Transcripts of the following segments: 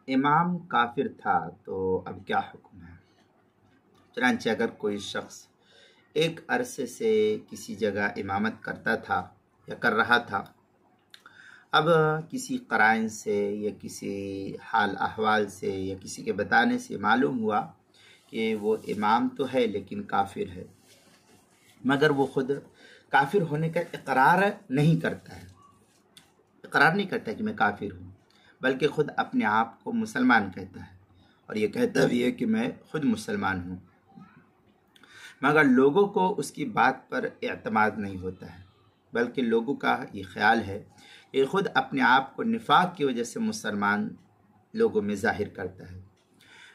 امام کافر تھا تو اب کیا حکم ہے؟ چنانچہ اگر کوئی شخص ایک عرصے سے کسی جگہ امامت کرتا تھا یا کر رہا تھا، اب کسی قرائن سے یا کسی حال احوال سے یا کسی کے بتانے سے معلوم ہوا کہ وہ امام تو ہے لیکن کافر ہے، مگر وہ خود کافر ہونے کا اقرار نہیں کرتا ہے، اقرار نہیں کرتا کہ میں کافر ہوں، بلکہ خود اپنے آپ کو مسلمان کہتا ہے اور یہ کہتا بھی ہے کہ میں خود مسلمان ہوں، مگر لوگوں کو اس کی بات پر اعتماد نہیں ہوتا ہے، بلکہ لوگوں کا یہ خیال ہے کہ خود اپنے آپ کو نفاق کی وجہ سے مسلمان لوگوں میں ظاہر کرتا ہے،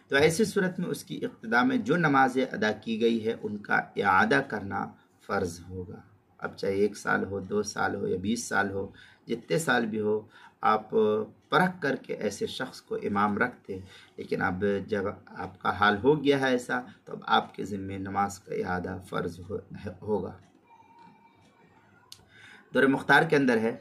تو ایسی صورت میں اس کی ابتدا میں جو نمازیں ادا کی گئی ہے ان کا اعادہ کرنا فرض ہوگا۔ اب چاہے 1 سال ہو، 2 سال ہو یا 20 سال ہو، جتنے سال بھی ہو، آپ پرکھ کر کے ایسے شخص کو امام رکھتے، لیکن اب جب آپ کا حال ہو گیا ہے ایسا تو اب آپ کے ذمہ نماز کا اعادہ فرض ہوگا۔ دور مختار کے اندر ہے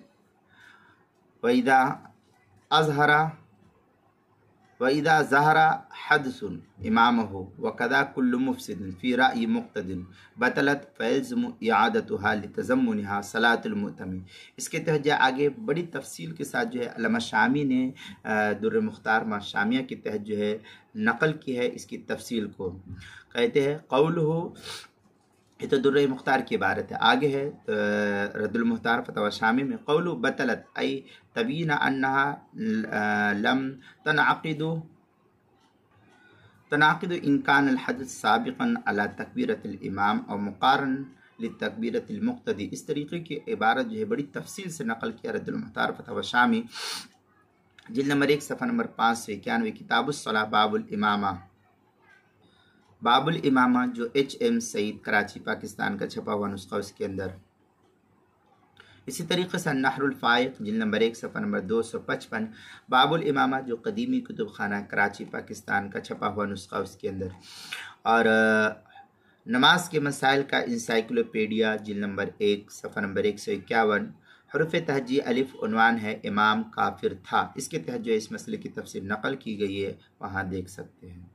وَإِذَا ظَهَرَ حَدْثٌ إِمَامَهُ وَكَذَا كُلُّ مُفْسِدٍ فِي رَأْيِ مُقْتَدٍ بَطَلَتْ فَيَلْزَمُ إِعَادَتُهَا لِتَضَمُّنِهَا صَلَاةُ الْمُؤْتَمِ۔ اس کے تحت آگے بڑی تفصیل کے ساتھ جو ہے علامہ شامی نے در مختار ما شامیہ کے تحت جو ہے نقل کی ہے اس کی تفصیل کو، کہتے ہیں قولہ، یہ تو در مختار کی عبارت ہے، آگے ہے رد المختار فتوی شامی میں، قول بطلت ای تبین انہا لم تنعقد ان کان الحدث سابقا علی تکبیرت الامام او مقارن لتکبیرت المقتدی۔ اس طریقے کی عبارت جو ہے بڑی تفصیل سے نقل کیا رد المختار فتوی شامی، جلد نمبر 1 صفحہ نمبر 591، کتاب الصلاۃ باب الامامہ جو HM سعید کراچی پاکستان کا چھپا ہوا نسخہ اس کے اندر۔ اسی طریقے سے النحر الفائق جلد نمبر 1 صفحہ نمبر 255، باب الامامہ جو قدیمی کتب خانہ کراچی پاکستان کا چھپا ہوا نسخہ اس کے اندر، اور نماز کے مسائل کا انسائکلوپیڈیا جلد نمبر 1 صفحہ نمبر 151، حروف تہجی الف عنوان ہے امام کافر تھا، اس کے تحت جو اس مسئلے کی تفصیل نقل کی گئی ہے وہاں دیکھ سکتے ہیں۔